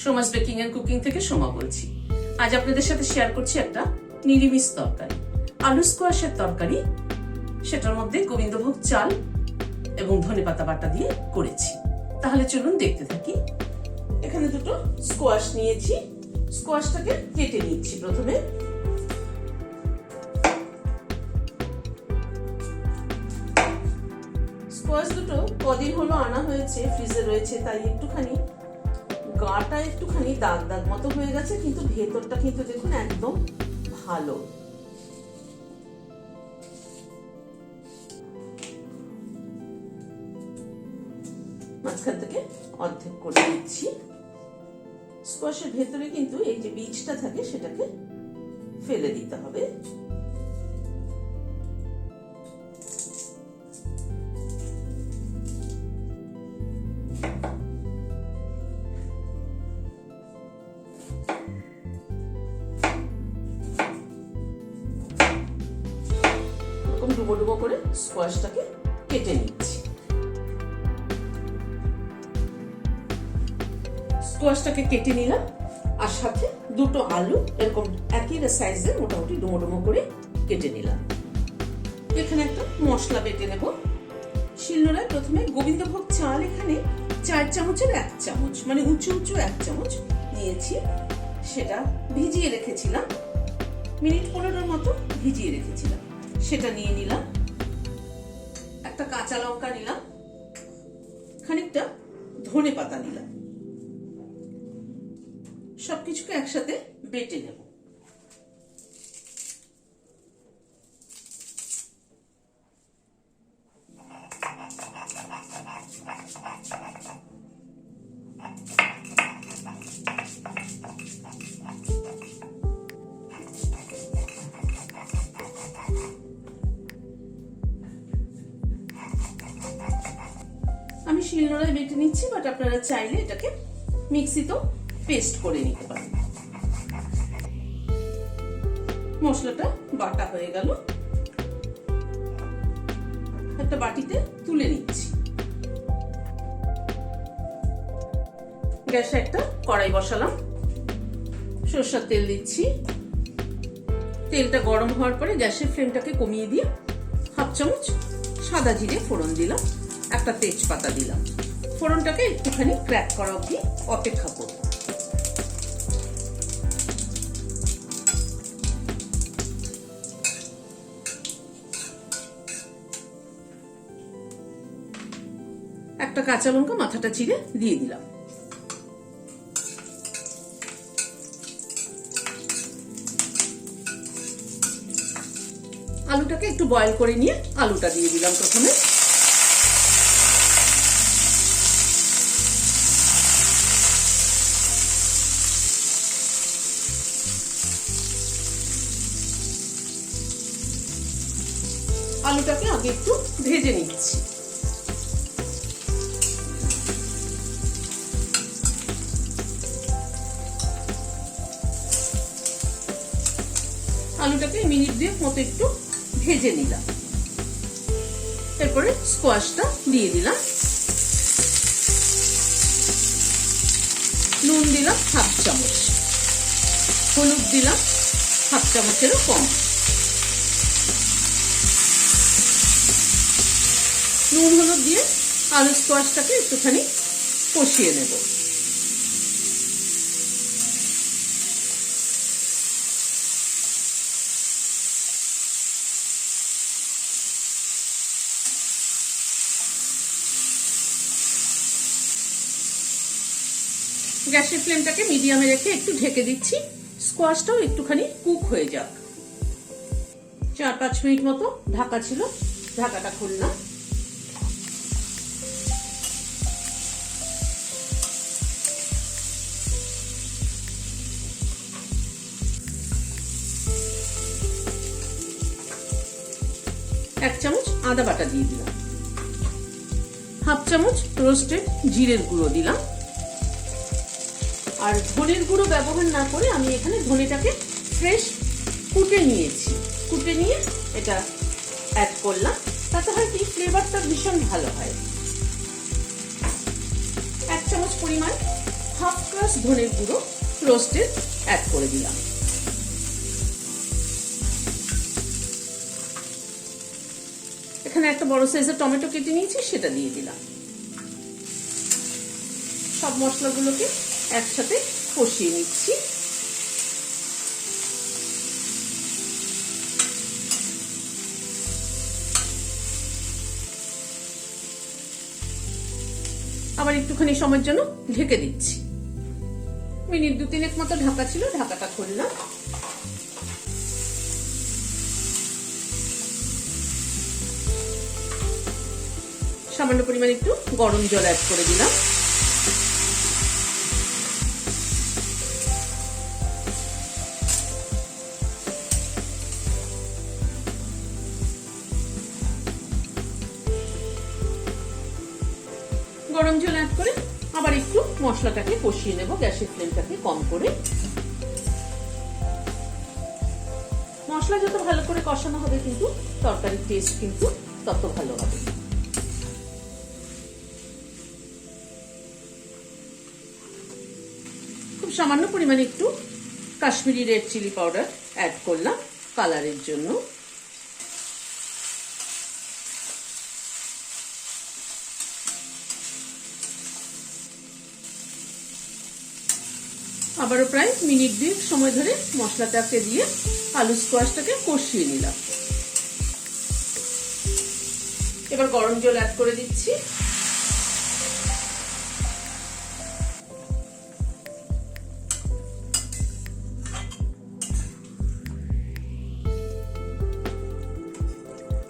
Soma's baking and cooking থেকে সোমা বলছি। আজ আপনাদের সাথে শেয়ার করছি একটা নিরামিষ তরকারি, আলু স্কোয়াশের তরকারি। সেটার মধ্যে গোবিন্দভোগ চাল এবং ধনেপাতা বাটা দিয়ে করেছি। তাহলে চলুন দেখতে থাকি। এখানে দুটো স্কোয়াশ নিয়েছি, স্কোয়াশটাকে কেটে নিচ্ছি। প্রথমে স্কোয়াশ দুটো কদিন হলো আনা হয়েছে, ফ্রিজে রয়েছে, তাই একটুখানি গাটা একটুখানি দাগ দাগ মতো হয়ে গেছে, কিন্তু ভেতরটা কিন্তু দেখুন একদম ভালো। মাঝখান থেকে অর্ধেক করে দিচ্ছি। স্কোয়াশের ভেতরে কিন্তু এই যে বীজটা থাকে সেটাকে ফেলে দিতে হবে। ডুবো ডুবো করে স্কোয়াশটাকে কেটে নিচ্ছি। স্কোয়াশটাকে কেটে নিলাম, আর সাথে দুটো আলু এরকম একই সাইজের মোটামুটি ডুমো ডুমো করে কেটে নিলাম। এখানে একটা মশলা বেটে নেব। শিলনোড়ায় প্রথমে গোবিন্দভোগ চাল এখানে 4 চামচের 1 চামচ, মানে উঁচু উঁচু 1 চামচ নিয়েছি। সেটা ভিজিয়ে রেখেছিলাম, মিনিট 15 মতো ভিজিয়ে রেখেছিলাম। সেটা নিয়ে নিলাম। একটা কাঁচা লঙ্কা নিলাম, খানিকটা ধনেপাতা নিলাম। সবকিছুকে একসাথে বেটে নেব। আমি শিলনোড়ায় বেটে নিচ্ছি, বাট আপনারা চাইলে এটাকে মিক্সিতেও পেস্ট করে নিতে পারেন। মশলাটা বাটা হয়ে গেল, একটা বাটিতে তুলে নিচ্ছি। গ্যাসে একটা কড়াই বসালাম, সরষের তেল দিচ্ছি। তেলটা গরম হওয়ার পরে গ্যাসের ফ্লেমটাকে কমিয়ে দিয়ে 1/2 চামচ সাদা জিরে ফোড়ন দিলাম, একটা তেজপাতা দিলাম। ফোড়নটাকে একটুখানি ক্র্যাক করা অবধি অপেক্ষা করব। একটা কাঁচা লঙ্কা মাথাটা চিড়ে দিয়ে দিলাম। আলুটাকে একটু বয়েল করে নিয়ে আলুটা দিয়ে দিলাম প্রথমে। আলুটাকে আগে একটু ভেজে নিচ্ছি। আলুটাকে মিনিট 2 মতো একটু ভেজে নিলাম। এরপরে স্কোয়াশটা দিয়ে দিলাম। নুন দিলাম 1/2 চামচ, হলুদ দিলাম 1/2 চামচেরও কম। নুন হলুদ দিয়ে আলু স্কোয়াশটাকে একটুখানি কষিয়ে নেব। গ্যাসের ফ্লেমটাকে মিডিয়ামে রেখে একটু ঢেকে দিচ্ছি। স্কোয়াশটাও একটুখানি কুক হয়ে যাক। 4-5 মিনিট মতো ঢাকা ছিল, ঢাকাটা খুললাম। এক চামচ আদা বাটা দিয়ে দিলাম, 1/2 চামচ রোস্টেড জিরের গুঁড়ো দিলাম। আর ধনের গুঁড়ো ব্যবহার না করে আমি এখানে ধনেটাকে ফ্রেশ কুটে নিয়েছি। কুটে নিয়ে এটা অ্যাড করলাম, তাতে হয় কি ফ্লেভারটা ভীষণ ভালো হয়। 1 চামচ পরিমাণ হাফ ক্রাশ ধনের গুঁড়ো রোস্টেড অ্যাড করে দিলাম। এখানে একটা বড় সাইজের টমেটো কেটে নিয়েছি, সেটা দিয়ে দিলাম। সব মশলাগুলোকে একসাথে কষিয়ে নিচ্ছি। আবার একটুখানি সময়ের জন্য ঢেকে দিচ্ছি। মিনিট 2-3 মতো ঢাকা ছিল, ঢাকাটা খুললাম। সামান্য পরিমাণে একটু গরম জল অ্যাড করে দিলাম। গরম জল অ্যাড করে আবার একটু মশলাটাকে কষিয়ে নেব, গ্যাসের ফ্লেমটাকে কম করে। মশলা যত ভালো করে কষানো হবে কিন্তু তরকারির টেস্ট কিন্তু তত ভালো হবে। খুব সামান্য পরিমাণে একটু Kashmiri red chilli powder add করলাম কালারের জন্য। আবারও প্রায় মিনিট 2 সময় ধরে মশলাটাকে দিয়ে আলু স্কোয়াশটাকে কষিয়ে নিলাম। এবার গরম জল অ্যাড করে দিচ্ছি।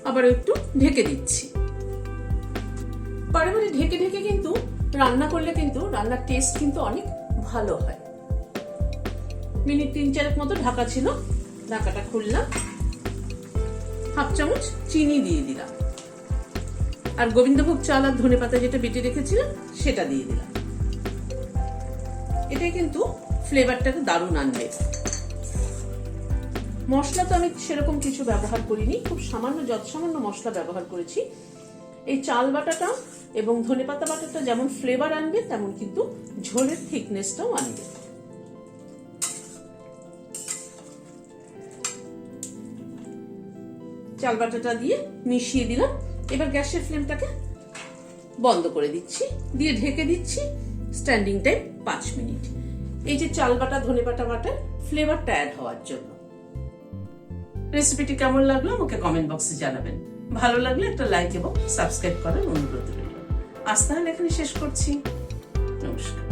আবার একটু ঢেকে দিচ্ছি। বারে বারে ঢেকে ঢেকে কিন্তু রান্না করলে কিন্তু রান্নার টেস্ট কিন্তু অনেক ভালো হয়। মিনিট 3-4 মতো ঢাকা ছিল, ঢাকাটা খুললাম। হাফ চামচ চিনি দিয়ে দিলাম, আর গোবিন্দভোগ চাল আর ধনেপাতা যেটা বেটে রেখেছিলাম সেটা দিয়ে দিলাম। এটাই কিন্তু ফ্লেভারটাকে দারুণ আনবে। মশলা তো আমি সেরকম কিছু ব্যবহার করিনি, খুব সামান্য যৎসামান্য মশলা ব্যবহার করেছি। এই চাল বাটাটা এবং ধনেপাতা বাটাটা যেমন ফ্লেভার আনবে তেমন কিন্তু ঝোলের থিকনেসটাও আনবে। চাল বাটাটা দিয়ে মিশিয়ে দিলাম। এবার গ্যাসের ফ্লেমটাকে বন্ধ করে দিচ্ছি, দিয়ে ঢেকে দিচ্ছি স্ট্যান্ডিং টাইম 5 মিনিট। এই যে চাল বাটা ধনেপাতা বাটার ফ্লেভারটা অ্যাড হওয়ার জন্য। রেসিপিটি কেমন লাগলো আমাকে কমেন্ট বক্সে জানাবেন। ভালো লাগলে একটা লাইক এবং সাবস্ক্রাইব করার অনুরোধ রইল। আজ তাহলে এখানে শেষ করছি। নমস্কার।